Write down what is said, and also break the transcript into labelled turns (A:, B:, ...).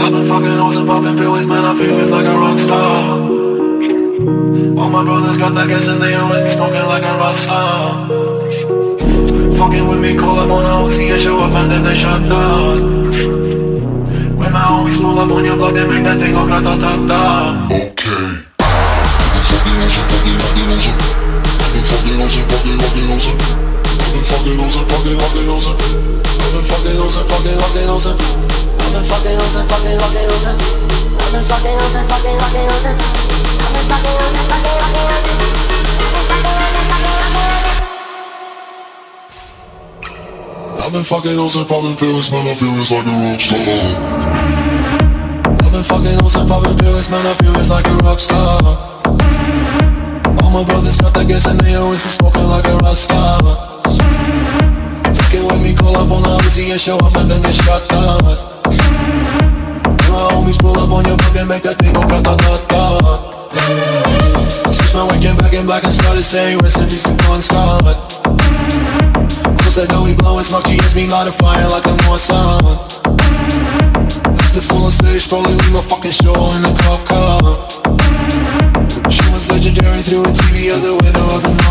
A: I've been fucking hoes and popping pills, man, I feel it's like a rock star. All my brothers got that gas and they always be smoking like a rock star. Fucking with me, call up on a OC and show up and then they shut down. When my homies pull up on your block, they make that thing go grata-ta-ta.
B: Okay. I've been fucking hoes and popping pills, man, I feel it's like a rock star. I've been fucking hoes and popping pills, man, I feel it's like a rock star. All my brothers got that gas and they always be smoking like a rock star. Fucking with me, call up on the Uzi and show up and then they shut down. When my homies pull up on your block and make that thing go grata-ta-ta. Switch my weekend back in black and started saying rest in peace to Bon Scott. Said that we blowin' smoke, she hits me light a fire like a Mossad. Left it full on stage, probably leave my fucking show in a cop car. She was legendary through a TV out the window of the night.